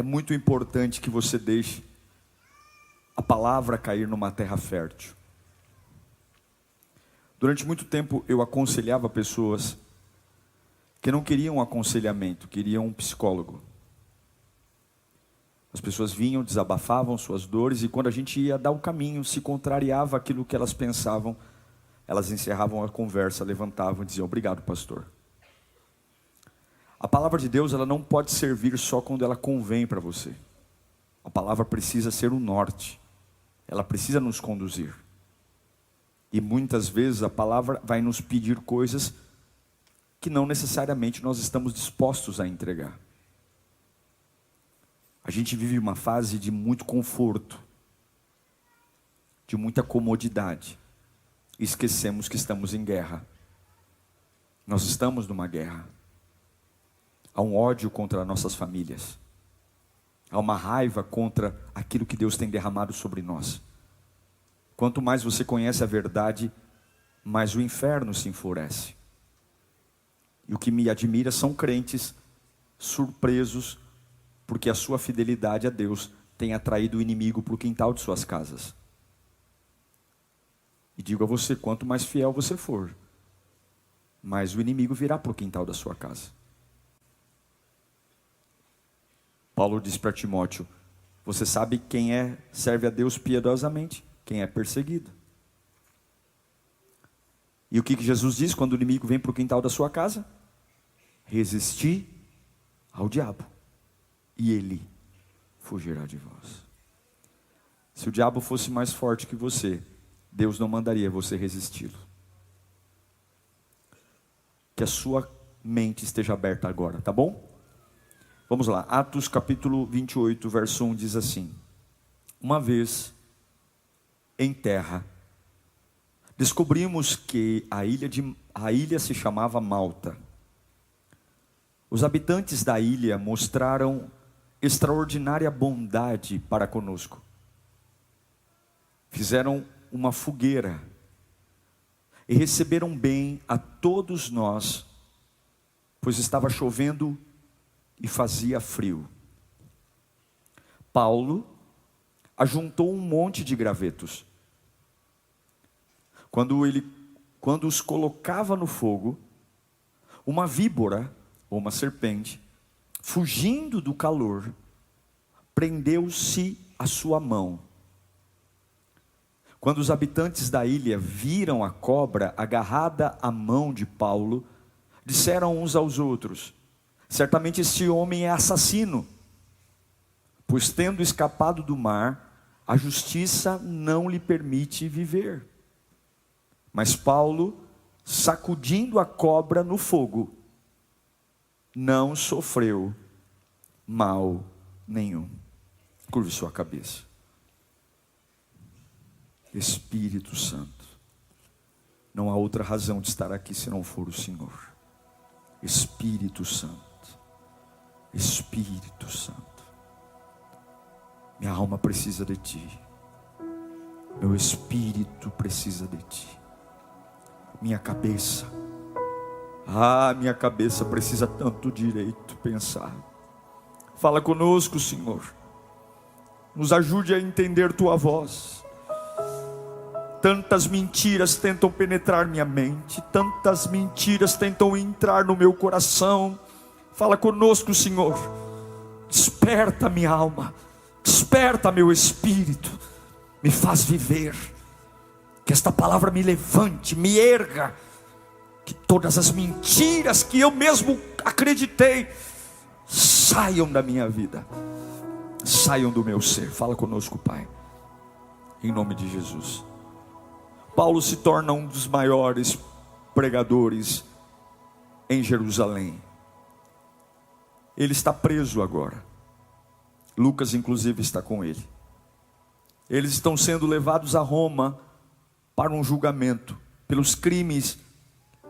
muito importante que você deixe a palavra cair numa terra fértil. Durante muito tempo eu aconselhava pessoas que não queriam um aconselhamento, queriam um psicólogo. As pessoas vinham, desabafavam suas dores, e quando a gente ia dar o caminho, se contrariava aquilo que elas pensavam, elas encerravam a conversa, levantavam e diziam: obrigado, pastor. A palavra de Deus, ela não pode servir só quando ela convém para você. A palavra precisa ser o norte. Ela precisa nos conduzir. E muitas vezes a palavra vai nos pedir coisas que não necessariamente nós estamos dispostos a entregar. A gente vive uma fase de muito conforto, de muita comodidade. E esquecemos que estamos em guerra. Nós estamos numa guerra. Há um ódio contra nossas famílias. Há uma raiva contra aquilo que Deus tem derramado sobre nós. Quanto mais você conhece a verdade, mais o inferno se enfurece. E o que me admira são crentes surpresos, porque a sua fidelidade a Deus tem atraído o inimigo para o quintal de suas casas. E digo a você, quanto mais fiel você for, mais o inimigo virá para o quintal da sua casa. Paulo diz para Timóteo: você sabe quem serve a Deus piedosamente? Quem é perseguido. E o que Jesus diz quando o inimigo vem para o quintal da sua casa? Resisti ao diabo, e ele fugirá de vós. Se o diabo fosse mais forte que você, Deus não mandaria você resisti-lo. Que a sua mente esteja aberta agora, tá bom? Vamos lá, Atos capítulo 28, verso 1 diz assim: uma vez em terra, descobrimos que a ilha se chamava Malta. Os habitantes da ilha mostraram extraordinária bondade para conosco. Fizeram uma fogueira e receberam bem a todos nós, pois estava chovendo e fazia frio. Paulo ajuntou um monte de gravetos. Quando os colocava no fogo, uma víbora, ou uma serpente, fugindo do calor, prendeu-se à sua mão. Quando os habitantes da ilha viram a cobra agarrada à mão de Paulo, disseram uns aos outros: certamente este homem é assassino, pois tendo escapado do mar, a justiça não lhe permite viver. Mas Paulo, sacudindo a cobra no fogo, não sofreu mal nenhum. Curve sua cabeça. Espírito Santo, não há outra razão de estar aqui se não for o Senhor. Espírito Santo, Espírito Santo, minha alma precisa de Ti, meu espírito precisa de Ti, minha cabeça precisa tanto direito pensar. Fala conosco, Senhor, nos ajude a entender Tua voz. Tantas mentiras tentam penetrar minha mente, tantas mentiras tentam entrar no meu coração. Fala conosco, Senhor. Desperta minha alma, desperta meu espírito, me faz viver. Que esta palavra me levante, me erga. Que todas as mentiras que eu mesmo acreditei saiam da minha vida, saiam do meu ser. Fala conosco, Pai, em nome de Jesus. Paulo se torna um dos maiores pregadores em Jerusalém. Ele está preso agora. Lucas inclusive está com ele. Eles estão sendo levados a Roma para um julgamento pelos crimes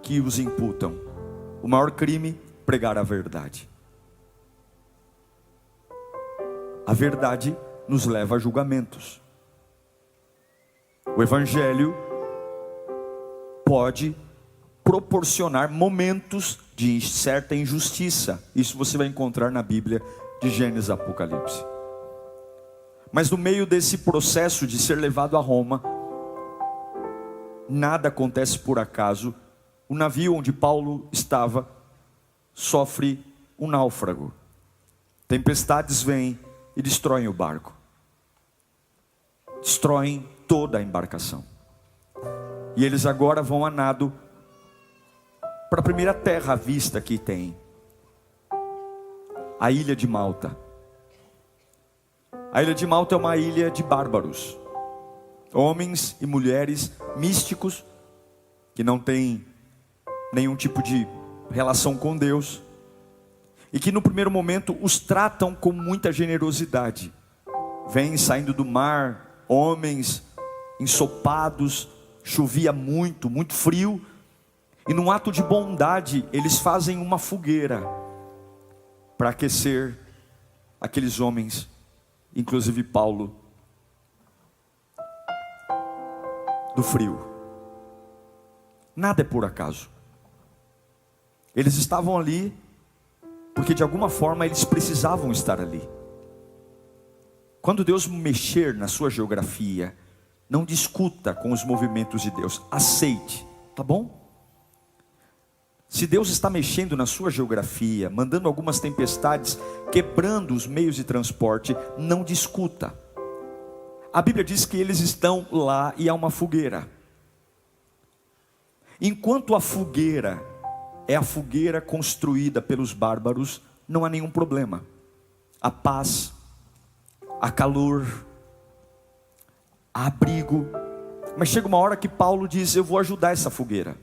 que os imputam. O maior crime, pregar a verdade. A verdade nos leva a julgamentos. O Evangelho pode proporcionar momentos de certa injustiça. Isso você vai encontrar na Bíblia de Gênesis a Apocalipse. Mas no meio desse processo de ser levado a Roma, nada acontece por acaso. O navio onde Paulo estava sofre um náufrago. Tempestades vêm e destroem o barco. Destroem toda a embarcação. E eles agora vão a nado para a primeira terra à vista que tem, a ilha de Malta. A ilha de Malta é uma ilha de bárbaros, homens e mulheres místicos, que não têm nenhum tipo de relação com Deus, e que no primeiro momento os tratam com muita generosidade. Vêm saindo do mar, homens ensopados, chovia muito, muito frio, e num ato de bondade, eles fazem uma fogueira para aquecer aqueles homens, inclusive Paulo, do frio. Nada é por acaso. Eles estavam ali porque de alguma forma eles precisavam estar ali. Quando Deus mexer na sua geografia, não discuta com os movimentos de Deus, aceite, tá bom? Se Deus está mexendo na sua geografia, mandando algumas tempestades, quebrando os meios de transporte, não discuta. A Bíblia diz que eles estão lá e há uma fogueira. Enquanto a fogueira é a fogueira construída pelos bárbaros, não há nenhum problema. Há paz, há calor, há abrigo. Mas chega uma hora que Paulo diz: eu vou ajudar essa fogueira.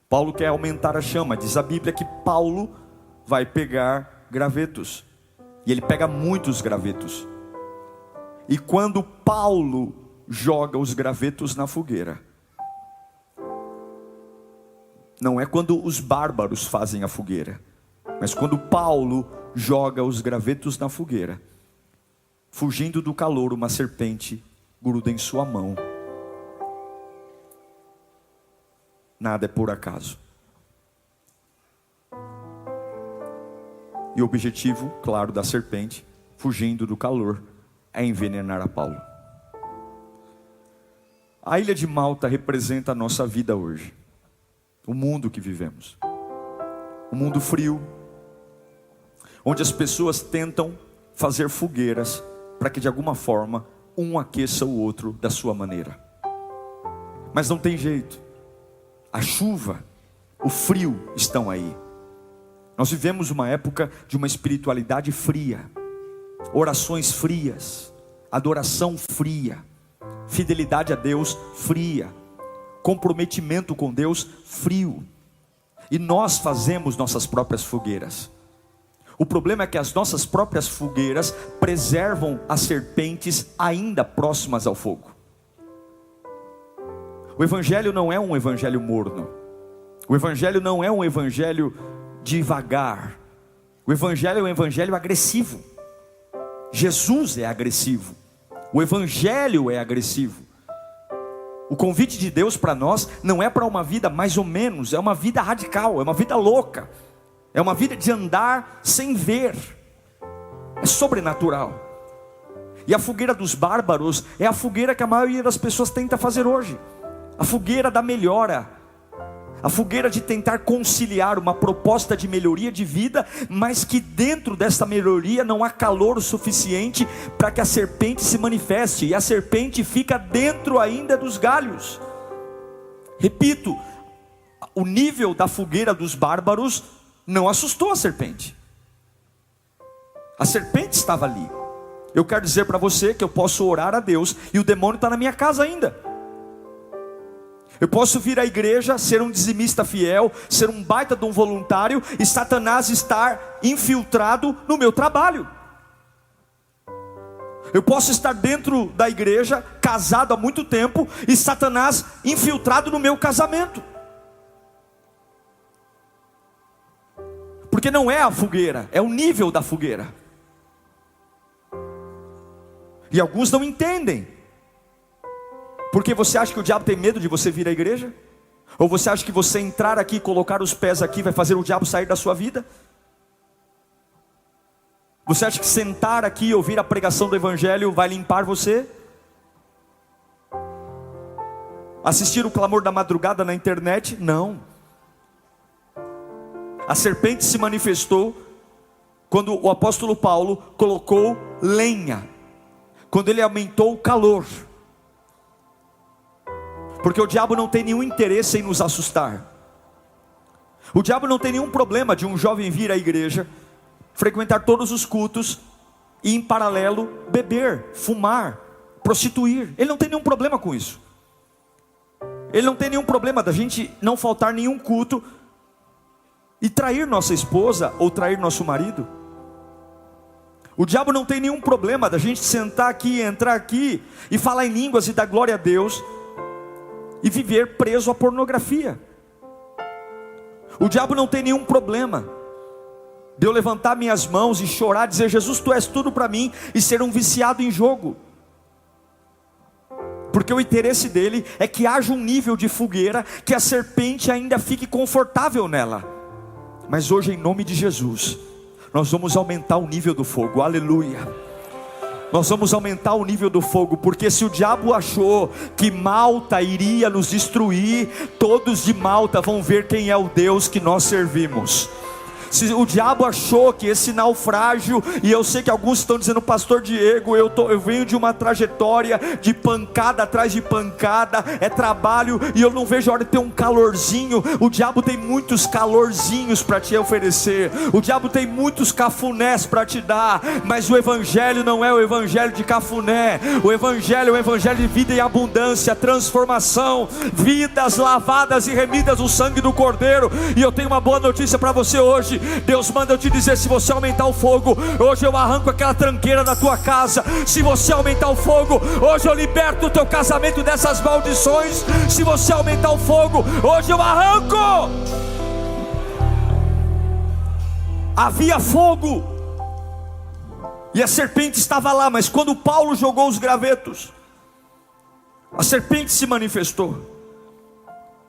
Paulo quer aumentar a chama. Diz a Bíblia que Paulo vai pegar gravetos. E ele pega muitos gravetos. E quando Paulo joga os gravetos na fogueira, não é quando os bárbaros fazem a fogueira, mas quando Paulo joga os gravetos na fogueira, fugindo do calor, uma serpente gruda em sua mão. Nada é por acaso. E o objetivo, claro, da serpente, fugindo do calor, é envenenar a Paulo. A ilha de Malta representa a nossa vida hoje, o mundo que vivemos, um mundo frio, onde as pessoas tentam fazer fogueiras para que de alguma forma um aqueça o outro da sua maneira. Mas não tem jeito. A chuva, o frio estão aí. Nós vivemos uma época de uma espiritualidade fria, orações frias, adoração fria, fidelidade a Deus fria, comprometimento com Deus frio. E nós fazemos nossas próprias fogueiras. O problema é que as nossas próprias fogueiras preservam as serpentes ainda próximas ao fogo. O evangelho não é um evangelho morno. O evangelho não é um evangelho devagar. O evangelho é um evangelho agressivo. Jesus é agressivo. O evangelho é agressivo. O convite de Deus para nós não é para uma vida mais ou menos, é uma vida radical, é uma vida louca, é uma vida de andar sem ver, é sobrenatural. E a fogueira dos bárbaros é a fogueira que a maioria das pessoas tenta fazer hoje, a fogueira da melhora, a fogueira de tentar conciliar uma proposta de melhoria de vida, mas que dentro dessa melhoria não há calor o suficiente para que a serpente se manifeste, e a serpente fica dentro ainda dos galhos. Repito, o nível da fogueira dos bárbaros não assustou a serpente. A serpente estava ali. Eu quero dizer para você que eu posso orar a Deus e o demônio está na minha casa ainda. Eu posso vir à igreja, ser um dizimista fiel, ser um baita de um voluntário, e Satanás estar infiltrado no meu trabalho. Eu posso estar dentro da igreja, casado há muito tempo, e Satanás infiltrado no meu casamento. Porque não é a fogueira, é o nível da fogueira. E alguns não entendem. Porque você acha que o diabo tem medo de você vir à igreja? Ou você acha que você entrar aqui e colocar os pés aqui vai fazer o diabo sair da sua vida? Você acha que sentar aqui e ouvir a pregação do Evangelho vai limpar você? Assistir o clamor da madrugada na internet? Não. A serpente se manifestou quando o apóstolo Paulo colocou lenha, quando ele aumentou o calor. Porque o diabo não tem nenhum interesse em nos assustar. O diabo não tem nenhum problema de um jovem vir à igreja, frequentar todos os cultos e em paralelo beber, fumar, prostituir. Ele não tem nenhum problema com isso. Ele não tem nenhum problema da gente não faltar nenhum culto e trair nossa esposa ou trair nosso marido. O diabo não tem nenhum problema da gente sentar aqui, entrar aqui e falar em línguas e dar glória a Deus e viver preso à pornografia. O diabo não tem nenhum problema de eu levantar minhas mãos e chorar, dizer: Jesus, tu és tudo para mim, e ser um viciado em jogo. Porque o interesse dele é que haja um nível de fogueira, que a serpente ainda fique confortável nela. Mas hoje, em nome de Jesus, nós vamos aumentar o nível do fogo. Aleluia. Nós vamos aumentar o nível do fogo, porque se o diabo achou que Malta iria nos destruir, todos de Malta vão ver quem é o Deus que nós servimos. Se o diabo achou que esse naufrágio, e eu sei que alguns estão dizendo: pastor Diego, eu venho de uma trajetória de pancada atrás de pancada, é trabalho, e eu não vejo a hora de ter um calorzinho. O diabo tem muitos calorzinhos para te oferecer, o diabo tem muitos cafunés para te dar, mas o evangelho não é o evangelho de cafuné. O evangelho é o evangelho de vida e abundância, transformação, vidas lavadas e remidas no sangue do Cordeiro. E eu tenho uma boa notícia para você hoje. Deus manda eu te dizer: se você aumentar o fogo, hoje eu arranco aquela tranqueira da tua casa. Se você aumentar o fogo, hoje eu liberto o teu casamento dessas maldições. Se você aumentar o fogo, hoje eu arranco. Havia fogo e a serpente estava lá, mas quando Paulo jogou os gravetos, a serpente se manifestou.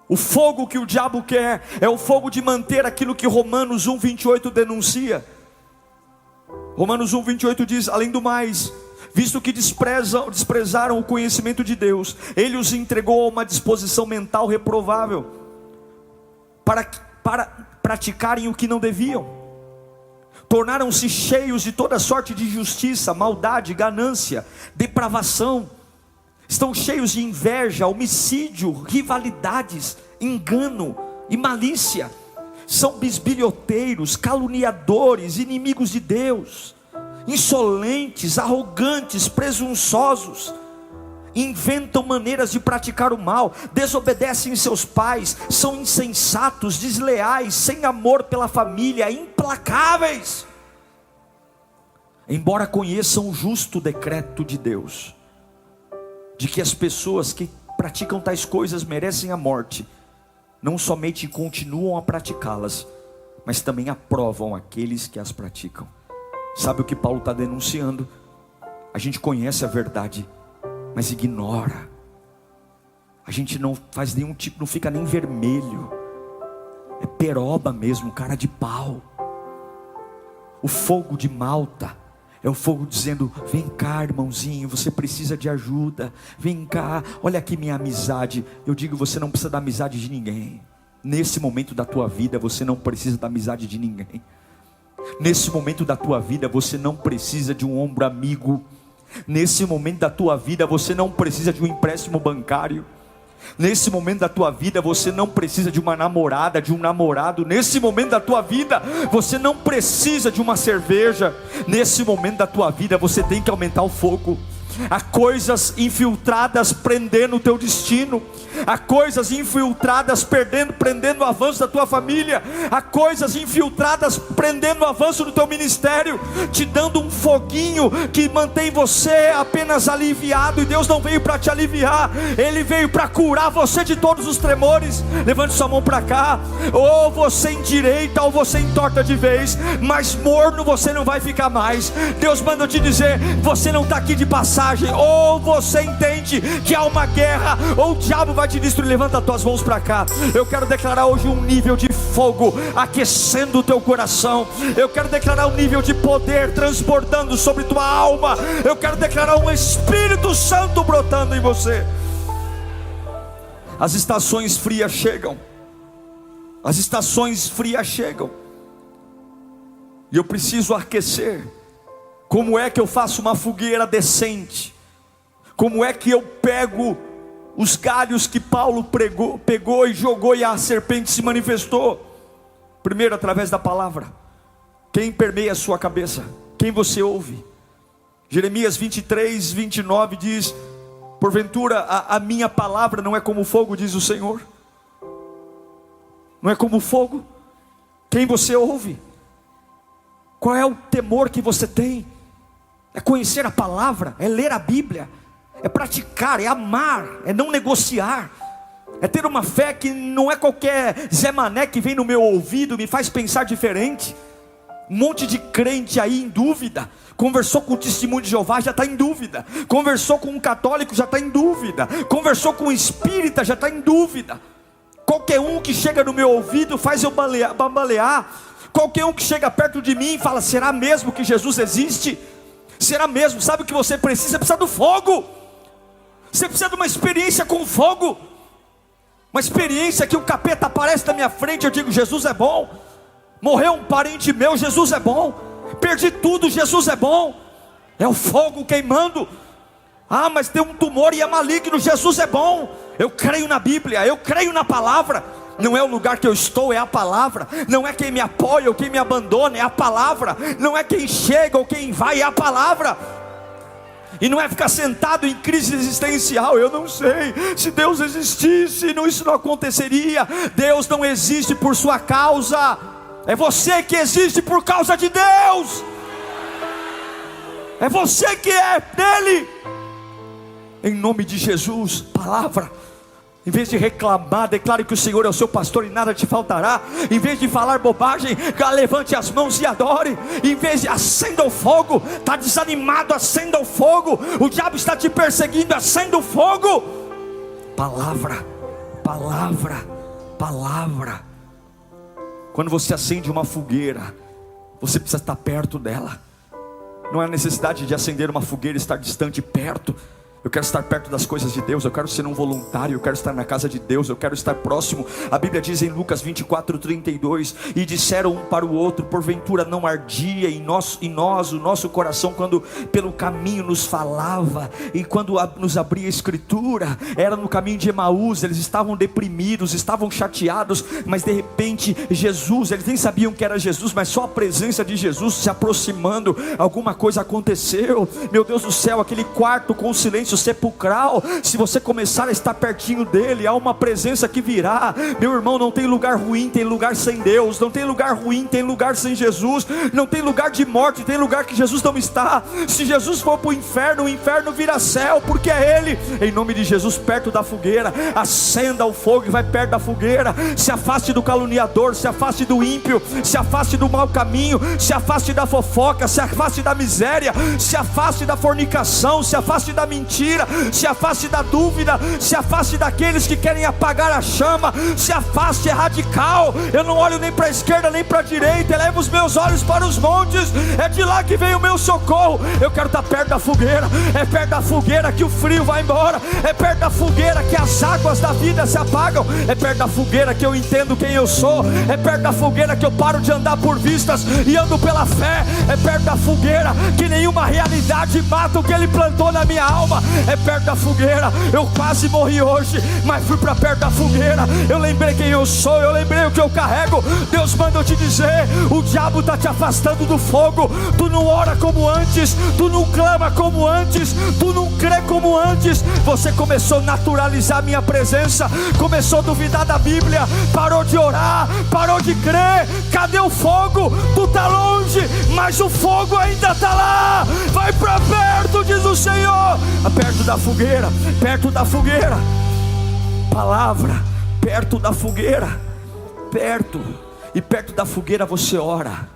O fogo que o diabo quer é o fogo de manter aquilo que Romanos 1:28 denuncia. Romanos 1:28 diz: além do mais, visto que desprezaram o conhecimento de Deus, Ele os entregou a uma disposição mental reprovável, para praticarem o que não deviam. Tornaram-se cheios de toda sorte de injustiça, maldade, ganância, depravação. Estão cheios de inveja, homicídio, rivalidades, engano e malícia. São bisbilhoteiros, caluniadores, inimigos de Deus, insolentes, arrogantes, presunçosos. Inventam maneiras de praticar o mal, desobedecem seus pais, são insensatos, desleais, sem amor pela família, implacáveis. Embora conheçam o justo decreto de Deus, de que as pessoas que praticam tais coisas merecem a morte, não somente continuam a praticá-las, mas também aprovam aqueles que as praticam. Sabe o que Paulo está denunciando? A gente conhece a verdade, mas ignora. A gente não faz nenhum tipo, não fica nem vermelho, é peroba mesmo, cara de pau. O fogo de Malta é o fogo dizendo: vem cá, irmãozinho, você precisa de ajuda. Vem cá, olha aqui minha amizade. Eu digo: você não precisa da amizade de ninguém. Nesse momento da tua vida, você não precisa da amizade de ninguém. Nesse momento da tua vida, você não precisa de um ombro amigo. Nesse momento da tua vida, você não precisa de um empréstimo bancário. Nesse momento da tua vida, você não precisa de uma namorada, de um namorado. Nesse momento da tua vida, você não precisa de uma cerveja. Nesse momento da tua vida, você tem que aumentar o fogo. Há coisas infiltradas prendendo o teu destino. Há coisas infiltradas prendendo o avanço da tua família. Há coisas infiltradas prendendo o avanço do teu ministério, te dando um foguinho que mantém você apenas aliviado. E Deus não veio para te aliviar, Ele veio para curar você de todos os tremores. Levante sua mão para cá. Ou você endireita ou você entorta de vez, mas morno você não vai ficar mais. Deus manda eu te dizer: você não está aqui de passagem, passagem: ou você entende que há uma guerra, ou o diabo vai te destruir. Levanta as tuas mãos para cá. Eu quero declarar hoje um nível de fogo aquecendo o teu coração. Eu quero declarar um nível de poder transbordando sobre tua alma. Eu quero declarar um Espírito Santo brotando em você. As estações frias chegam. As estações frias chegam. E eu preciso aquecer. Como é que eu faço uma fogueira decente? Como é que eu pego os galhos que Paulo pegou e jogou, e a serpente se manifestou? Primeiro, através da palavra. Quem permeia a sua cabeça? Quem você ouve? Jeremias 23, 29 diz: porventura a minha palavra não é como fogo, diz o Senhor. Não é como fogo? Quem você ouve? Qual é o temor que você tem? É conhecer a palavra, é ler a Bíblia, é praticar, é amar, é não negociar, é ter uma fé que não é qualquer Zé Mané que vem no meu ouvido, me faz pensar diferente. Um monte de crente aí em dúvida, conversou com o testemunho de Jeová, já está em dúvida, conversou com um católico, já está em dúvida, conversou com um espírita, já está em dúvida. Qualquer um que chega no meu ouvido faz eu bambalear. Qualquer um que chega perto de mim e fala: será mesmo que Jesus existe? Será mesmo? Sabe o que você precisa? Você precisa do fogo. Você precisa de uma experiência com fogo. Uma experiência que o capeta aparece na minha frente, eu digo: Jesus é bom. Morreu um parente meu, Jesus é bom. Perdi tudo, Jesus é bom. É o fogo queimando. Ah, mas tem um tumor e é maligno, Jesus é bom. Eu creio na Bíblia, eu creio na palavra. Não é o lugar que eu estou, é a palavra. Não é quem me apoia ou quem me abandona, é a palavra. Não é quem chega ou quem vai, é a palavra. E não é ficar sentado em crise existencial: eu não sei, se Deus existisse, isso não aconteceria. Deus não existe por sua causa, é você que existe por causa de Deus. É você que é dele. Em nome de Jesus, palavra. Em vez de reclamar, declare que o Senhor é o seu pastor e nada te faltará. Em vez de falar bobagem, levante as mãos e adore. Em vez de acenda o fogo, está desanimado, acenda o fogo. O diabo está te perseguindo, acenda o fogo. Palavra, palavra, palavra. Quando você acende uma fogueira, você precisa estar perto dela. Não há necessidade de acender uma fogueira e estar distante, perto. Eu quero estar perto das coisas de Deus, eu quero ser um voluntário, eu quero estar na casa de Deus, eu quero estar próximo. A Bíblia diz em Lucas 24, 32: e disseram um para o outro: porventura não ardia em nós o nosso coração, quando pelo caminho nos falava, e quando nos abria a Escritura? Era no caminho de Emaús, eles estavam deprimidos, estavam chateados, mas de repente Jesus, eles nem sabiam que era Jesus, mas só a presença de Jesus se aproximando, alguma coisa aconteceu. Meu Deus do céu, aquele quarto com silêncio sepulcral, se você começar a estar pertinho dele, há uma presença que virá. Meu irmão, não tem lugar ruim, tem lugar sem Deus. Não tem lugar ruim, tem lugar sem Jesus. Não tem lugar de morte, tem lugar que Jesus não está. Se Jesus for para o inferno vira céu, porque é ele. Em nome de Jesus, perto da fogueira, acenda o fogo e vai perto da fogueira. Se afaste do caluniador, se afaste do ímpio, se afaste do mau caminho, se afaste da fofoca, se afaste da miséria, se afaste da fornicação, se afaste da mentira, se afaste da dúvida, se afaste daqueles que querem apagar a chama, se afaste, é radical. Eu não olho nem para a esquerda nem para a direita, elevo os meus olhos para os montes, é de lá que vem o meu socorro. Eu quero estar perto da fogueira, é perto da fogueira que o frio vai embora, é perto da fogueira que as águas da vida se apagam, é perto da fogueira que eu entendo quem eu sou, é perto da fogueira que eu paro de andar por vistas e ando pela fé, é perto da fogueira que nenhuma realidade mata o que ele plantou na minha alma, é perto da fogueira. Eu quase morri hoje, mas fui para perto da fogueira. Eu lembrei quem eu sou, eu lembrei o que eu carrego. Deus manda eu te dizer: o diabo está te afastando do fogo. Tu não ora como antes, tu não clama como antes, tu não crê como antes. Você começou a naturalizar a minha presença, começou a duvidar da Bíblia, parou de orar, parou de crer. Cadê o fogo? Tu está longe, mas o fogo ainda está lá. Vai para perto, diz o Senhor. Perto da fogueira, perto da fogueira. Palavra, perto da fogueira. Perto. E perto da fogueira você ora.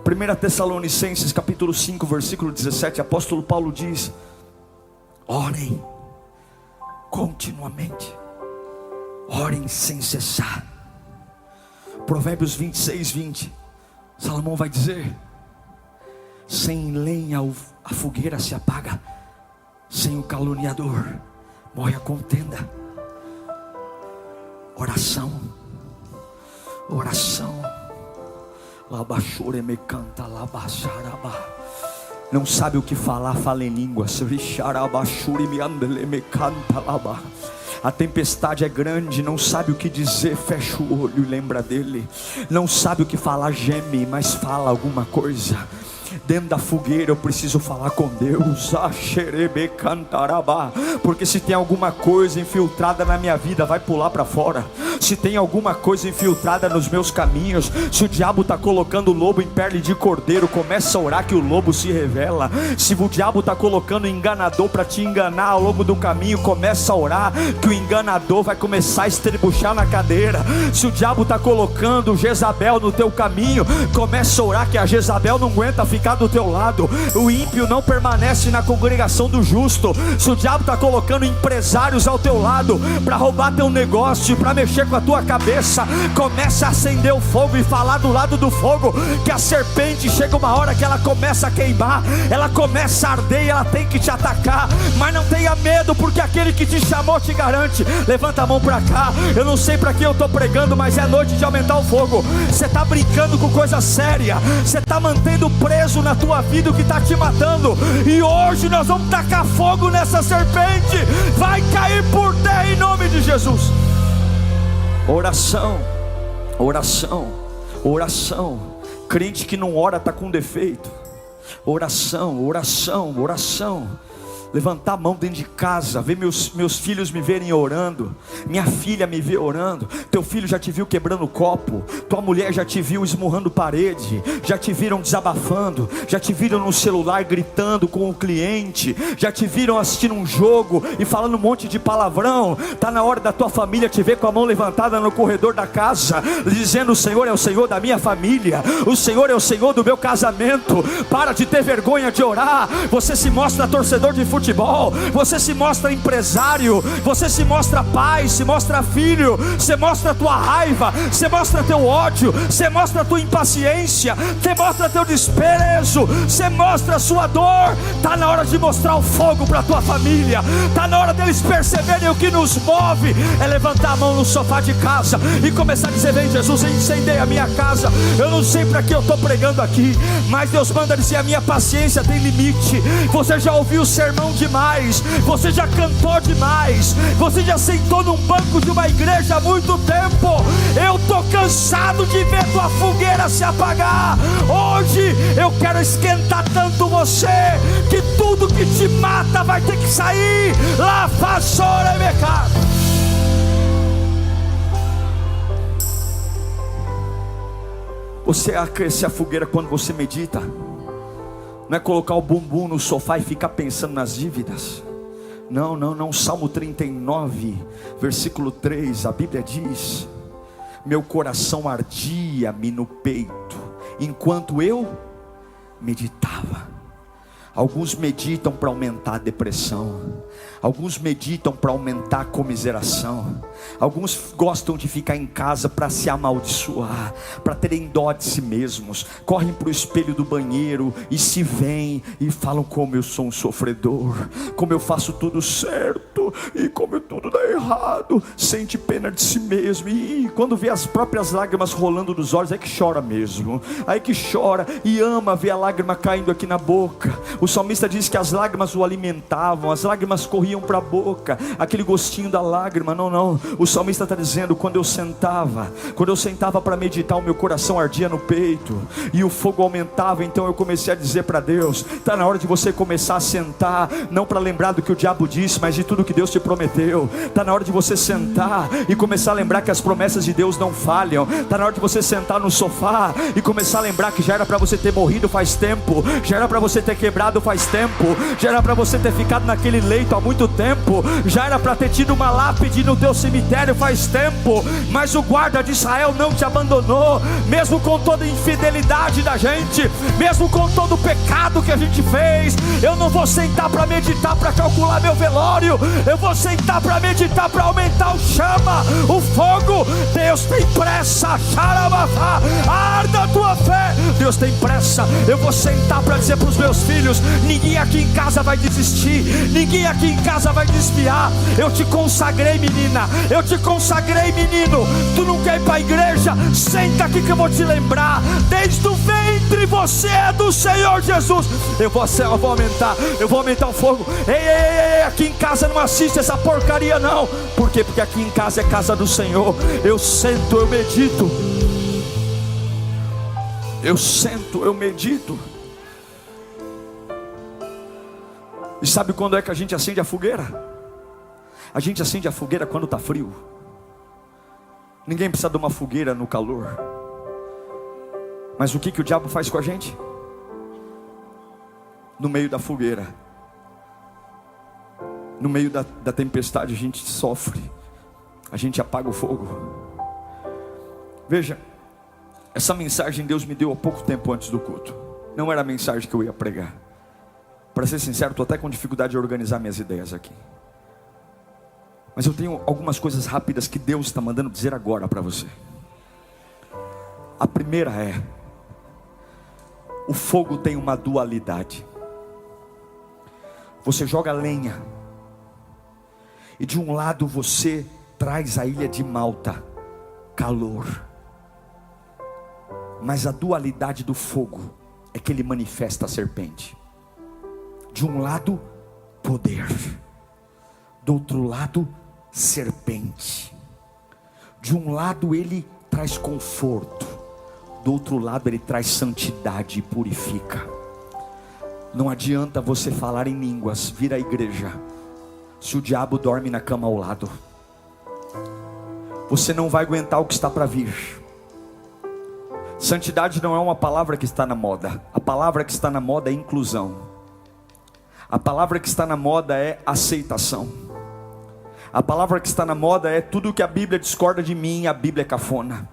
1 Tessalonicenses capítulo 5, versículo 17, apóstolo Paulo diz: orem continuamente, orem sem cessar. Provérbios 26, 20, Salomão vai dizer: sem lenha a fogueira se apaga, sem o caluniador morre a contenda. Oração, oração. Labachure me canta, labacharaba. Não sabe o que falar, fala em línguas. Richarabachure me andele me canta, laba. A tempestade é grande, não sabe o que dizer, fecha o olho e lembra dele. Não sabe o que falar, geme, mas fala alguma coisa. Dentro da fogueira eu preciso falar com Deus. Porque se tem alguma coisa infiltrada na minha vida, vai pular para fora. Se tem alguma coisa infiltrada nos meus caminhos, se o diabo está colocando o lobo em pele de cordeiro, começa a orar que o lobo se revela. Se o diabo está colocando enganador para te enganar ao longo do caminho, começa a orar que o enganador vai começar a estribuchar na cadeira. Se o diabo está colocando Jezabel no teu caminho, começa a orar que a Jezabel não aguenta ficar do teu lado. O ímpio não permanece na congregação do justo. Se o diabo está colocando empresários ao teu lado para roubar teu negócio, para mexer com a tua cabeça, começa a acender o fogo e falar do lado do fogo que a serpente chega uma hora que ela começa a queimar, ela começa a arder e ela tem que te atacar. Mas não tenha medo, porque aquele que te chamou te garante. Levanta a mão para cá. Eu não sei para que eu estou pregando, mas é noite de aumentar o fogo. Você está brincando com coisa séria, você está mantendo preso na tua vida o que está te matando, e hoje nós vamos tacar fogo nessa serpente. Vai cair por terra em nome de Jesus. Oração, oração, oração. Crente que não ora está com defeito. Oração, oração, oração. Levantar a mão dentro de casa, ver meus filhos me verem orando, minha filha me ver orando. Teu filho já te viu quebrando copo, tua mulher já te viu esmurrando parede, já te viram desabafando, já te viram no celular gritando com o cliente, já te viram assistindo um jogo e falando um monte de palavrão. Está na hora da tua família te ver com a mão levantada no corredor da casa, dizendo: o Senhor é o Senhor da minha família, o Senhor é o Senhor do meu casamento. Para de ter vergonha de orar. Você se mostra torcedor de futebol, você se mostra empresário, você se mostra pai, se mostra filho, você mostra a tua raiva, você mostra teu ódio, você mostra a tua impaciência, você mostra teu desprezo, você mostra a sua dor. Está na hora de mostrar o fogo para a tua família. Está na hora deles perceberem o que nos move. É levantar a mão no sofá de casa e começar a dizer: vem Jesus, incendeia a minha casa. Eu não sei para que eu estou pregando aqui, mas Deus manda dizer: a minha paciência tem limite. Você já ouviu o sermão demais, você já cantou demais, você já sentou num banco de uma igreja há muito tempo. Eu estou cansado de ver tua fogueira se apagar. Hoje eu quero esquentar tanto você que tudo que te mata vai ter que sair. Lá façora e mercado. Você aquece a fogueira quando você medita. Não é colocar o bumbum no sofá e ficar pensando nas dívidas. Não, não, não. Salmo 39, versículo 3, a Bíblia diz: meu coração ardia-me no peito enquanto eu meditava. Alguns meditam para aumentar a depressão, alguns meditam para aumentar a comiseração, alguns gostam de ficar em casa para se amaldiçoar, para terem dó de si mesmos. Correm para o espelho do banheiro e se veem e falam: como eu sou um sofredor, como eu faço tudo certo e como tudo dá errado. Sente pena de si mesmo, e quando vê as próprias lágrimas rolando dos olhos, é que chora mesmo, aí que chora e ama ver a lágrima caindo aqui na boca. O salmista diz que as lágrimas o alimentavam, as lágrimas corriam para a boca, aquele gostinho da lágrima. Não, não, o salmista está dizendo: quando eu sentava para meditar, o meu coração ardia no peito e o fogo aumentava. Então eu comecei a dizer para Deus: está na hora de você começar a sentar, não para lembrar do que o diabo disse, mas de tudo que Deus te prometeu. Está na hora de você sentar e começar a lembrar que as promessas de Deus não falham. Está na hora de você sentar no sofá e começar a lembrar que já era para você ter morrido faz tempo, já era para você ter quebrado deitado faz tempo, já era para você ter ficado naquele leito há muito tempo, já era para ter tido uma lápide no teu cemitério faz tempo, mas o guarda de Israel não te abandonou, mesmo com toda a infidelidade da gente, mesmo com todo o pecado que a gente fez. Eu não vou sentar para meditar, para calcular meu velório, eu vou sentar para meditar, para aumentar o chama, o fogo. Deus tem pressa, xarabafá, arda a tua fé. Deus tem pressa. Eu vou sentar para dizer para os meus filhos: ninguém aqui em casa vai desistir, ninguém aqui em casa vai desviar. Eu te consagrei, menina, eu te consagrei, menino. Tu não quer ir para a igreja? Senta aqui que eu vou te lembrar. Desde o ventre você é do Senhor Jesus. Eu vou aumentar o fogo. Ei, aqui em casa não assiste essa porcaria não. Por quê? Porque aqui em casa é casa do Senhor. Eu sento, eu medito. Eu sento, eu medito. E sabe quando é que a gente acende a fogueira? A gente acende a fogueira quando está frio. Ninguém precisa de uma fogueira no calor. Mas o que o diabo faz com a gente? No meio da fogueira, no meio da tempestade, a gente sofre, a gente apaga o fogo. Veja, essa mensagem Deus me deu há pouco tempo antes do culto. Não era a mensagem que eu ia pregar. Para ser sincero, estou até com dificuldade de organizar minhas ideias aqui. Mas eu tenho algumas coisas rápidas que Deus está mandando dizer agora para você. A primeira é: o fogo tem uma dualidade. Você joga lenha, e de um lado você traz a ilha de Malta, calor. Mas a dualidade do fogo é que ele manifesta a serpente. De um lado, poder. Do outro lado, serpente. De um lado ele traz conforto, do outro lado ele traz santidade e purifica. Não adianta você falar em línguas, vir à igreja, se o diabo dorme na cama ao lado. Você não vai aguentar o que está para vir. Santidade não é uma palavra que está na moda. A palavra que está na moda é inclusão. A palavra que está na moda é aceitação. A palavra que está na moda é: tudo que a Bíblia discorda de mim, a Bíblia é cafona.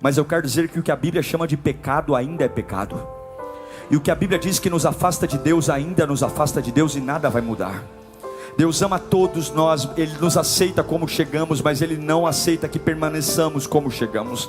Mas eu quero dizer que o que a Bíblia chama de pecado ainda é pecado. E o que a Bíblia diz que nos afasta de Deus ainda nos afasta de Deus, e nada vai mudar. Deus ama todos nós, Ele nos aceita como chegamos, mas Ele não aceita que permaneçamos como chegamos.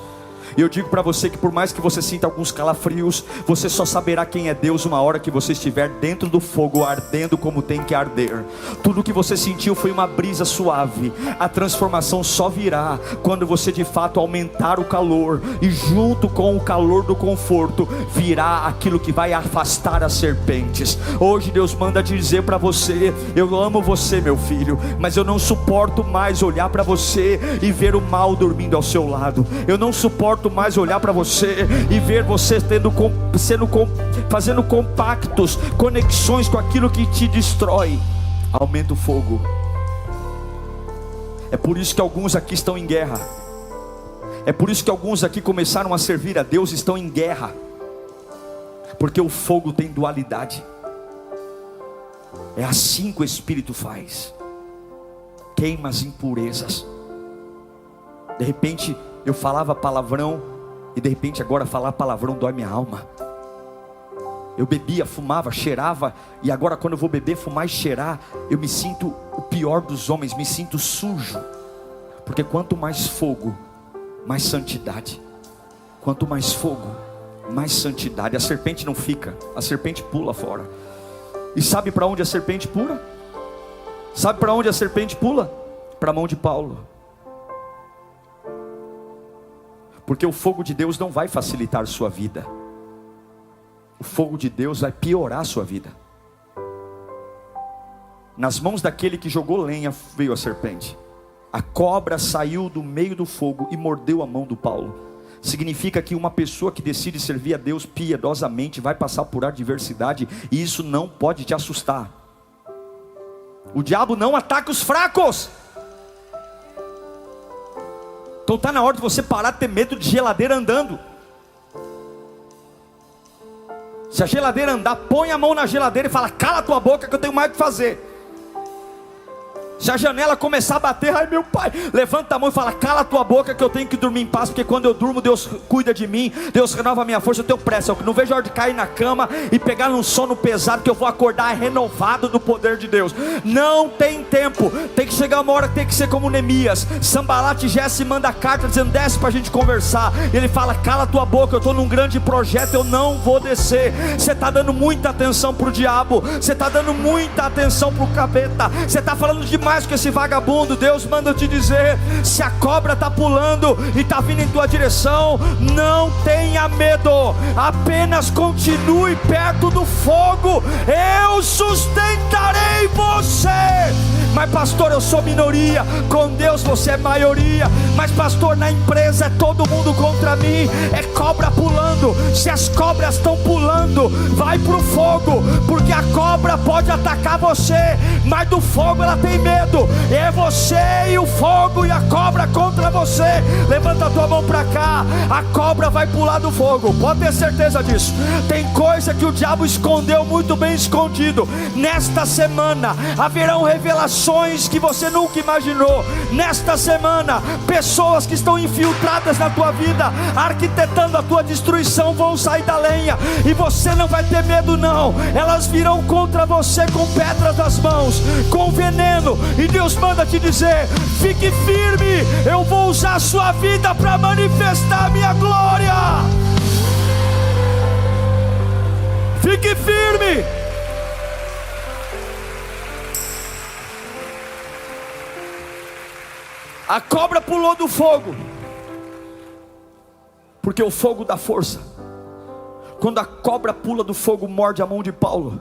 E eu digo para você que por mais que você sinta alguns calafrios, você só saberá quem é Deus uma hora que você estiver dentro do fogo, ardendo como tem que arder. Tudo que você sentiu foi uma brisa suave. A transformação só virá quando você de fato aumentar o calor, e junto com o calor do conforto virá aquilo que vai afastar as serpentes. Hoje Deus manda dizer para você: eu amo você, meu filho, mas eu não suporto mais olhar para você e ver o mal dormindo ao seu lado. Eu não suporto mais olhar para você e ver você fazendo compactos, conexões com aquilo que te destrói. Aumenta o fogo. É por isso que alguns aqui estão em guerra. É por isso que alguns aqui começaram a servir a Deus, estão em guerra, porque o fogo tem dualidade. É assim que o Espírito faz. Queima as impurezas. De repente eu falava palavrão, e de repente agora falar palavrão dói minha alma. Eu bebia, fumava, cheirava, e agora quando eu vou beber, fumar e cheirar, eu me sinto o pior dos homens, me sinto sujo. Porque quanto mais fogo, mais santidade. Quanto mais fogo, mais santidade. A serpente não fica, a serpente pula fora. E sabe para onde a serpente pula? Sabe para onde a serpente pula? Para a mão de Paulo. Porque o fogo de Deus não vai facilitar sua vida. O fogo de Deus vai piorar a sua vida. Nas mãos daquele que jogou lenha veio a serpente. A cobra saiu do meio do fogo e mordeu a mão do Paulo. Significa que uma pessoa que decide servir a Deus piedosamente vai passar por adversidade, e isso não pode te assustar. O diabo não ataca os fracos. Então está na hora de você parar de ter medo de geladeira andando. Se a geladeira andar, põe a mão na geladeira e fala: cala tua boca que eu tenho mais o que fazer. Se a janela começar a bater, ai meu pai, levanta a mão e fala: cala a tua boca que eu tenho que dormir em paz, porque quando eu durmo Deus cuida de mim, Deus renova a minha força, eu tenho pressa, eu não vejo a hora de cair na cama e pegar num sono pesado, que eu vou acordar renovado do poder de Deus. Não tem tempo, tem que chegar uma hora que tem que ser como Neemias. Sanbalat e Gesem manda carta dizendo: desce para a gente conversar. Ele fala: cala a tua boca, eu estou num grande projeto, eu não vou descer. Você está dando muita atenção para o diabo, você está dando muita atenção para o capeta, você está falando demais que esse vagabundo. Deus manda eu te dizer: se a cobra está pulando e está vindo em tua direção, não tenha medo, apenas continue perto do fogo, eu sustentarei você. Mas pastor, eu sou minoria, com Deus você é maioria. Mas pastor, na empresa é todo mundo contra mim, é cobra pulando. Se as cobras estão pulando, vai para o fogo, porque a cobra pode atacar você, mas do fogo ela tem medo. É você e o fogo e a cobra contra você. Levanta a tua mão para cá, a cobra vai pular do fogo, pode ter certeza disso. Tem coisa que o diabo escondeu muito bem escondido. Nesta semana haverão revelações que você nunca imaginou. Nesta semana, pessoas que estão infiltradas na tua vida, arquitetando a tua destruição, vão sair da lenha, e você não vai ter medo não. Elas virão contra você com pedras nas mãos, com veneno, e Deus manda te dizer: fique firme, eu vou usar a sua vida para manifestar a minha glória. Fique firme. A cobra pulou do fogo, porque o fogo dá força. Quando a cobra pula do fogo, morde a mão de Paulo.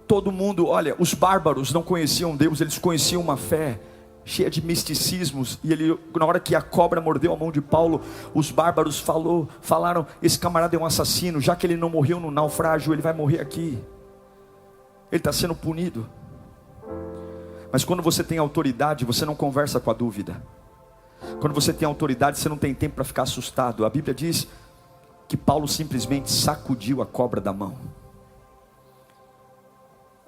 Todo mundo, olha, os bárbaros não conheciam Deus, eles conheciam uma fé cheia de misticismos. E na hora que a cobra mordeu a mão de Paulo, os bárbaros falaram: esse camarada é um assassino, já que ele não morreu no naufrágio, ele vai morrer aqui, ele está sendo punido. Mas quando você tem autoridade, você não conversa com a dúvida. Quando você tem autoridade, você não tem tempo para ficar assustado. A Bíblia diz que Paulo simplesmente sacudiu a cobra da mão.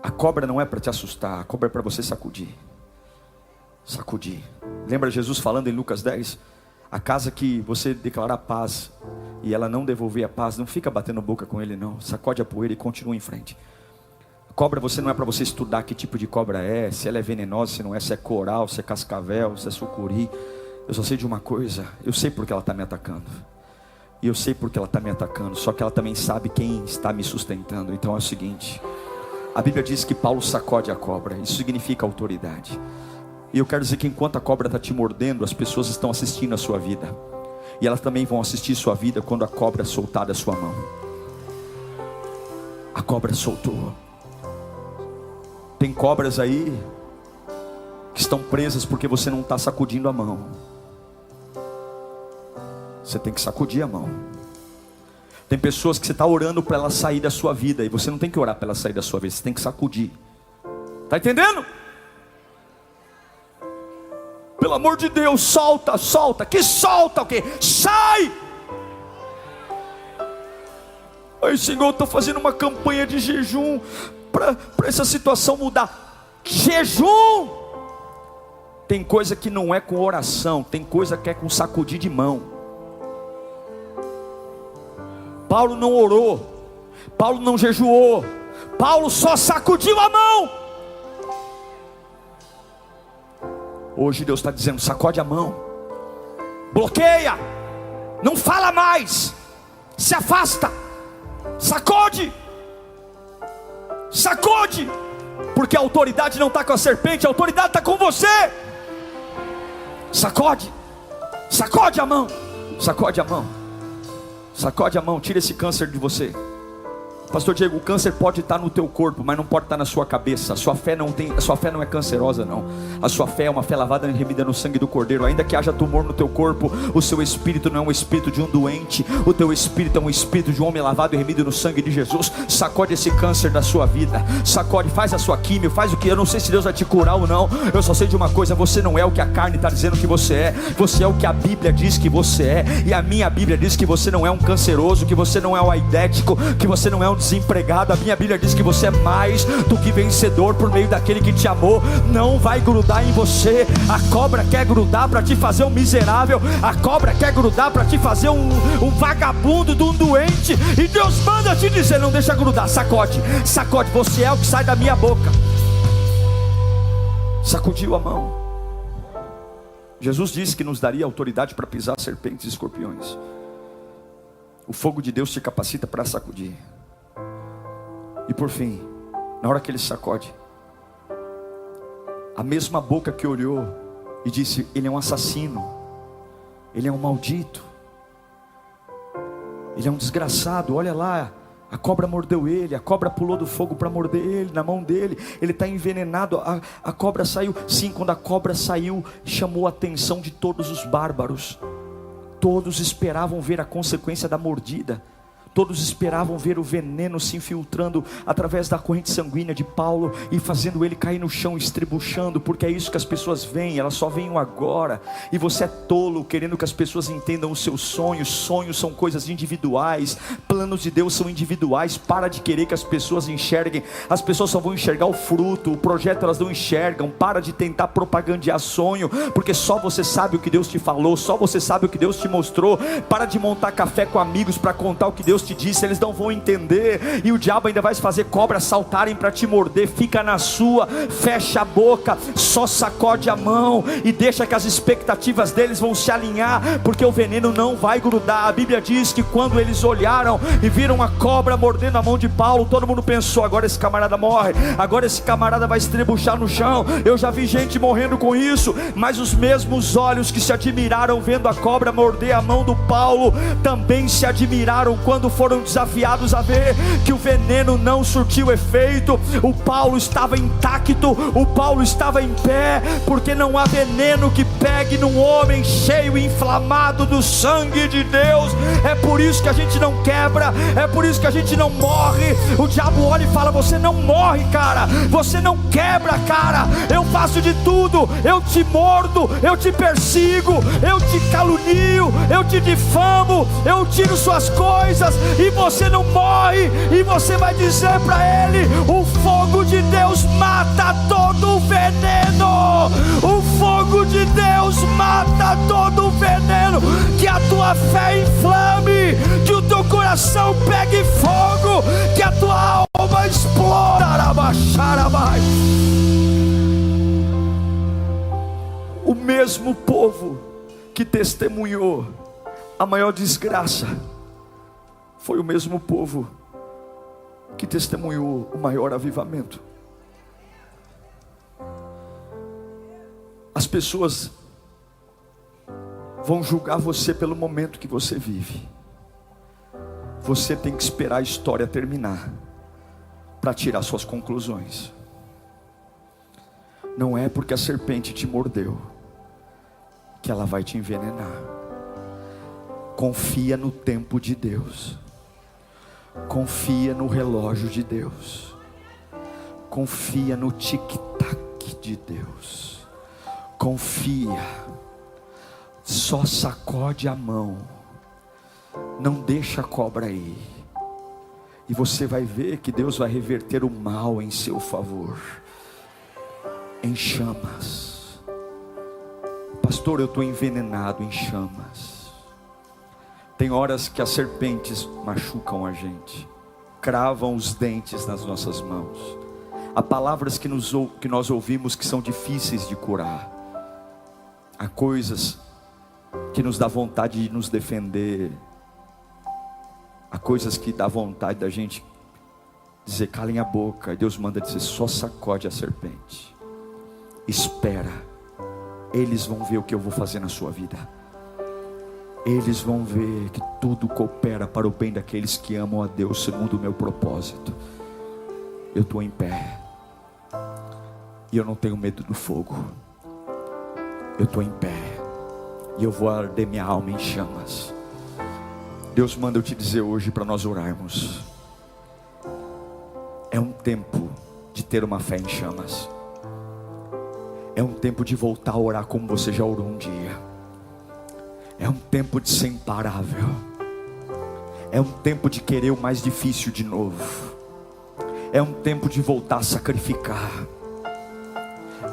A cobra não é para te assustar, a cobra é para você sacudir. Sacudir. Lembra Jesus falando em Lucas 10? A casa que você declarar paz e ela não devolver a paz, não fica batendo boca com ele não. Sacode a poeira e continua em frente. Cobra não é para você estudar que tipo de cobra é, se ela é venenosa, se não é, se é coral, se é cascavel, se é sucuri. Eu só sei de uma coisa: eu sei porque ela está me atacando. E eu sei porque ela está me atacando, só que ela também sabe quem está me sustentando. Então é o seguinte: a Bíblia diz que Paulo sacode a cobra, isso significa autoridade. E eu quero dizer que enquanto a cobra está te mordendo, as pessoas estão assistindo a sua vida, e elas também vão assistir sua vida quando a cobra soltar da sua mão. A cobra soltou. Tem cobras aí que estão presas porque você não está sacudindo a mão. Você tem que sacudir a mão. Tem pessoas que você está orando para ela sair da sua vida, e você não tem que orar para ela sair da sua vida, você tem que sacudir. Está entendendo? Pelo amor de Deus, solta, solta. Que solta o quê? Sai! Ai Senhor, estou fazendo uma campanha de jejum para essa situação mudar. Jejum! Tem coisa que não é com oração, tem coisa que é com sacudir de mão. Paulo não orou, Paulo não jejuou, Paulo só sacudiu a mão. Hoje Deus está dizendo: sacode a mão, bloqueia, não fala mais, se afasta, sacode, sacode, porque a autoridade não está com a serpente, a autoridade está com você. Sacode, sacode a mão, sacode a mão, sacode a mão, tira esse câncer de você. Pastor Diego, o câncer pode estar no teu corpo, mas não pode estar na sua cabeça. A sua fé não é cancerosa, não. A sua fé é uma fé lavada e remida no sangue do Cordeiro. Ainda que haja tumor no teu corpo, o seu espírito não é um espírito de um doente. O teu espírito é um espírito de um homem lavado e remido no sangue de Jesus. Sacode esse câncer da sua vida. Sacode, faz a sua químio, faz o que. Eu não sei se Deus vai te curar ou não. Eu só sei de uma coisa: você não é o que a carne está dizendo que você é. Você é o que a Bíblia diz que você é. E a minha Bíblia diz que você não é um canceroso, que você não é um aidético, que você não é um desempregado. A minha Bíblia diz que você é mais do que vencedor por meio daquele que te amou. Não vai grudar em você. A cobra quer grudar para te fazer um miserável. A cobra quer grudar para te fazer um vagabundo, de um doente. E Deus manda te dizer: não deixa grudar. Sacode, sacode. Você é o que sai da minha boca. Sacudiu a mão. Jesus disse que nos daria autoridade para pisar serpentes e escorpiões. O fogo de Deus te capacita para sacudir. E por fim, na hora que ele sacode, a mesma boca que olhou e disse: ele é um assassino, ele é um maldito, ele é um desgraçado, olha lá, a cobra mordeu ele, a cobra pulou do fogo para morder ele, na mão dele, ele está envenenado, a cobra saiu. Sim, quando a cobra saiu, chamou a atenção de todos os bárbaros. Todos esperavam ver a consequência da mordida. Todos esperavam ver o veneno se infiltrando através da corrente sanguínea de Paulo e fazendo ele cair no chão estribuchando, porque é isso que as pessoas veem, elas só veem o agora. E você é tolo querendo que as pessoas entendam os seus sonhos. Sonhos são coisas individuais, planos de Deus são individuais. Para de querer que as pessoas enxerguem. As pessoas só vão enxergar o fruto, o projeto elas não enxergam. Para de tentar propagandear sonho, porque só você sabe o que Deus te falou, só você sabe o que Deus te mostrou. Para de montar café com amigos para contar o que Deus te disse, eles não vão entender. E o diabo ainda vai fazer cobras saltarem para te morder. Fica na sua, fecha a boca, só sacode a mão e deixa que as expectativas deles vão se alinhar, porque o veneno não vai grudar. A Bíblia diz que quando eles olharam e viram a cobra mordendo a mão de Paulo, todo mundo pensou: agora esse camarada morre, agora esse camarada vai estrebuchar no chão. Eu já vi gente morrendo com isso. Mas os mesmos olhos que se admiraram vendo a cobra morder a mão do Paulo, também se admiraram quando foram desafiados a ver que o veneno não surtiu efeito. O Paulo estava intacto, o Paulo estava em pé, porque não há veneno que pegue num homem cheio e inflamado do sangue de Deus. É por isso que a gente não quebra, é por isso que a gente não morre. O diabo olha e fala: você não morre, cara, você não quebra, cara. Eu faço de tudo, eu te mordo, eu te persigo, eu te calunio, eu te difamo, eu tiro suas coisas, e você não morre. E você vai dizer para ele: o fogo de Deus mata todo o veneno. O fogo de Deus mata todo o veneno. Que a tua fé inflame, que o teu coração pegue fogo, que a tua alma exploda. O mesmo povo que testemunhou a maior desgraça foi o mesmo povo que testemunhou o maior avivamento. As pessoas vão julgar você pelo momento que você vive. Você tem que esperar a história terminar para tirar suas conclusões. Não é porque a serpente te mordeu que ela vai te envenenar. Confia no tempo de Deus. Confia no relógio de Deus. Confia no tic-tac de Deus. Confia. Só sacode a mão. Não deixa a cobra ir. E você vai ver que Deus vai reverter o mal em seu favor. Em chamas. Pastor, eu estou envenenado em chamas. Tem horas que as serpentes machucam a gente, cravam os dentes nas nossas mãos. Há palavras que nós ouvimos que são difíceis de curar. Há coisas que nos dá vontade de nos defender. Há coisas que dá vontade da gente dizer: calem a boca. E Deus manda dizer: só sacode a serpente. Espera, eles vão ver o que eu vou fazer na sua vida. eles vão ver que tudo coopera para o bem daqueles que amam a Deus segundo o meu propósito. Eu estou em pé, e eu não tenho medo do fogo. Eu estou em pé, e eu vou arder minha alma em chamas. Deus manda eu te dizer hoje para nós orarmos. É um tempo de ter uma fé em chamas. É um tempo de voltar a orar como você já orou um dia. É um tempo de ser imparável. É um tempo de querer o mais difícil de novo. É um tempo de voltar a sacrificar.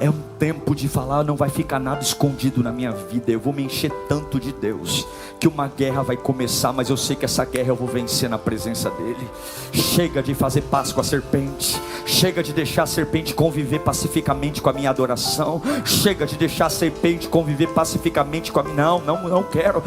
É um tempo de falar, não vai ficar nada escondido na minha vida. Eu vou me encher tanto de Deus, que uma guerra vai começar, mas eu sei que essa guerra eu vou vencer na presença dEle. Chega de fazer paz com a serpente. Chega de deixar a serpente conviver pacificamente com a minha adoração. Chega de deixar a serpente conviver pacificamente com a minha... Não quero.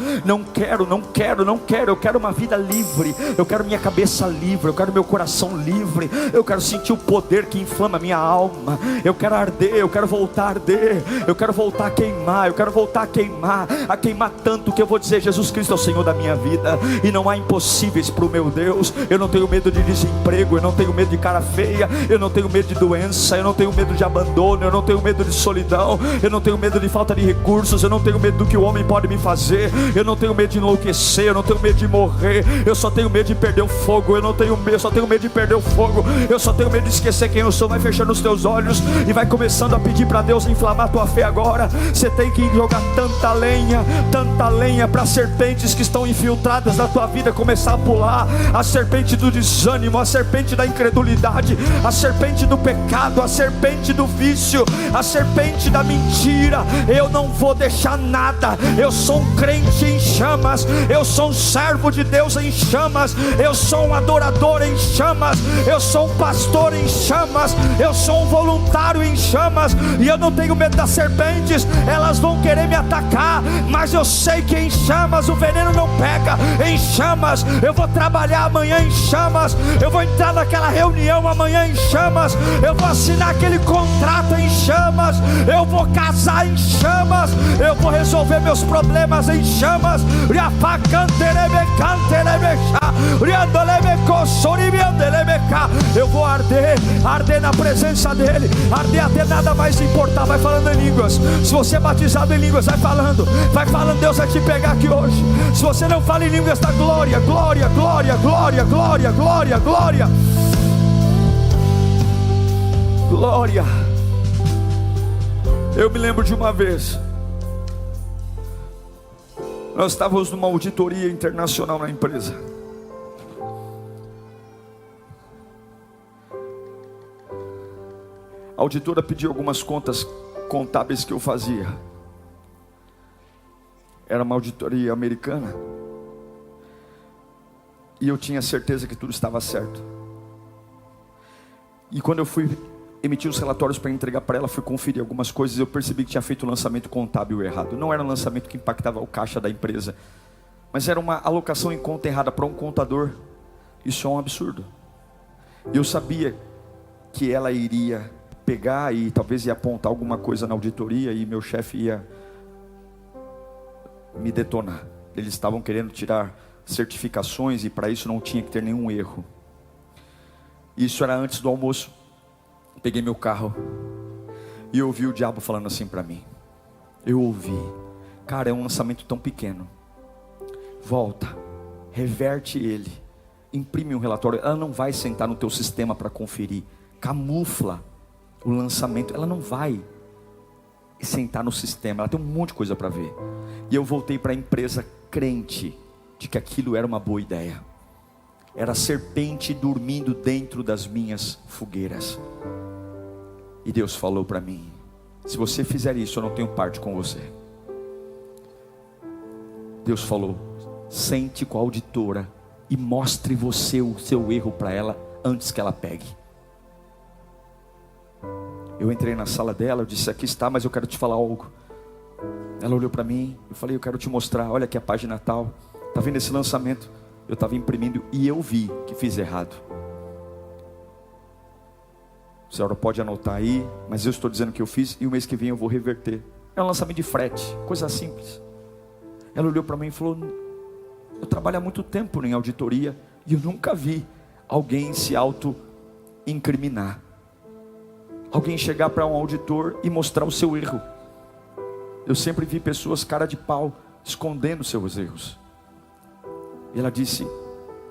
Eu quero uma vida livre. Eu quero minha cabeça livre. Eu quero meu coração livre. Eu quero sentir o poder que inflama a minha alma. Eu quero arder, eu quero voltar a arder. Eu quero voltar a queimar. Eu quero voltar a queimar tanto que eu vou dizer: Jesus Cristo é o Senhor da minha vida, e não há impossíveis para o meu Deus. Eu não tenho medo de desemprego, eu não tenho medo de cara feia, eu não tenho medo de doença, eu não tenho medo de abandono, eu não tenho medo de solidão, eu não tenho medo de falta de recursos, eu não tenho medo do que o homem pode me fazer, eu não tenho medo de enlouquecer, eu não tenho medo de morrer, eu só tenho medo de perder o fogo, eu só tenho medo de perder o fogo, eu só tenho medo de esquecer quem eu sou. Vai fechando os teus olhos e vai começando a pedir para Deus inflamar a tua fé agora. Você tem que jogar tanta lenha para serpentes que estão infiltradas na tua vida começar a pular. A serpente do desânimo, a serpente da incredulidade, a serpente do pecado, a serpente do vício, a serpente da mentira. Eu não vou deixar nada. Eu sou um crente em chamas, eu sou um servo de Deus em chamas, eu sou um adorador em chamas, eu sou um pastor em chamas, eu sou um voluntário em chamas. E eu não tenho medo das serpentes. Elas vão querer me atacar, mas eu sei que em chamas o veneno não pega. Em chamas eu vou trabalhar amanhã, em chamas eu vou entrar naquela reunião amanhã, em chamas eu vou assinar aquele contrato, em chamas eu vou casar, em chamas eu vou resolver meus problemas, em chamas eu vou arder na presença dEle, arder até nada mais importar. Vai falando em línguas. Se você é batizado em línguas, vai falando, Deus vai te pegar aqui hoje. Se você não fala em línguas, dá glória, glória, glória, glória, glória, glória, glória, glória. Eu me lembro de uma vez, nós estávamos numa auditoria internacional na empresa. A auditora pediu algumas contas contábeis que eu fazia. Era uma auditoria americana, e eu tinha certeza que tudo estava certo. E quando eu fui emitir os relatórios para entregar para ela, fui conferir algumas coisas, eu percebi que tinha feito o lançamento contábil errado. Não era um lançamento que impactava o caixa da empresa, mas era uma alocação em conta errada para um contador. Isso é um absurdo. Eu sabia que ela iria pegar e talvez ia apontar alguma coisa na auditoria, e meu chefe ia me detonar. Eles estavam querendo tirar certificações, e para isso não tinha que ter nenhum erro. Isso era antes do almoço. Peguei meu carro e eu ouvi o diabo falando assim para mim. Eu ouvi: cara, é um lançamento tão pequeno, volta, reverte ele, imprime um relatório. Ela não vai sentar no teu sistema para conferir, camufla o lançamento. Ela não vai sentar no sistema, ela tem um monte de coisa para ver. E eu voltei para a empresa crente de que aquilo era uma boa ideia. Era a serpente dormindo dentro das minhas fogueiras. E Deus falou para mim: se você fizer isso, eu não tenho parte com você. Deus falou: sente com a auditora e mostre você o seu erro para ela antes que ela pegue. Eu entrei na sala dela, eu disse: aqui está, mas eu quero te falar algo. Ela olhou para mim, eu falei: eu quero te mostrar, olha aqui a página tal, está vendo esse lançamento? Eu estava imprimindo e eu vi que fiz errado. A senhora pode anotar aí, mas eu estou dizendo que eu fiz, e o mês que vem eu vou reverter. É um lançamento de frete, coisa simples. Ela olhou para mim e falou: eu trabalho há muito tempo em auditoria e eu nunca vi alguém se auto-incriminar. Alguém chegar para um auditor e mostrar o seu erro. Eu sempre vi pessoas cara de pau, escondendo seus erros. E ela disse: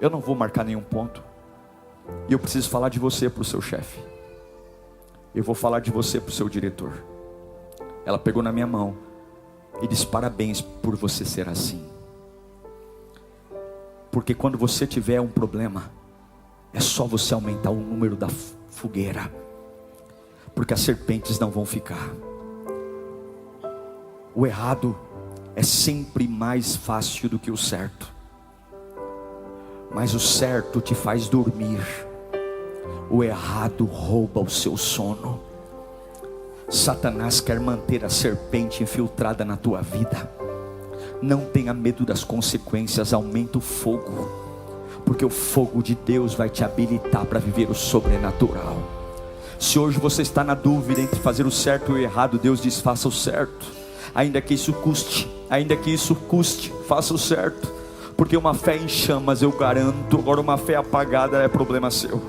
eu não vou marcar nenhum ponto, e eu preciso falar de você para o seu chefe. Eu vou falar de você para o seu diretor. Ela pegou na minha mão e disse: parabéns por você ser assim. Porque quando você tiver um problema, é só você aumentar o número da fogueira, porque as serpentes não vão ficar. O errado é sempre mais fácil do que o certo, mas o certo te faz dormir, o errado rouba o seu sono. Satanás quer manter a serpente infiltrada na tua vida. Não tenha medo das consequências, aumenta o fogo, porque o fogo de Deus vai te habilitar para viver o sobrenatural. Se hoje você está na dúvida entre fazer o certo e o errado, Deus diz: faça o certo. Ainda que isso custe, faça o certo, porque uma fé em chamas eu garanto. Agora uma fé apagada é problema seu.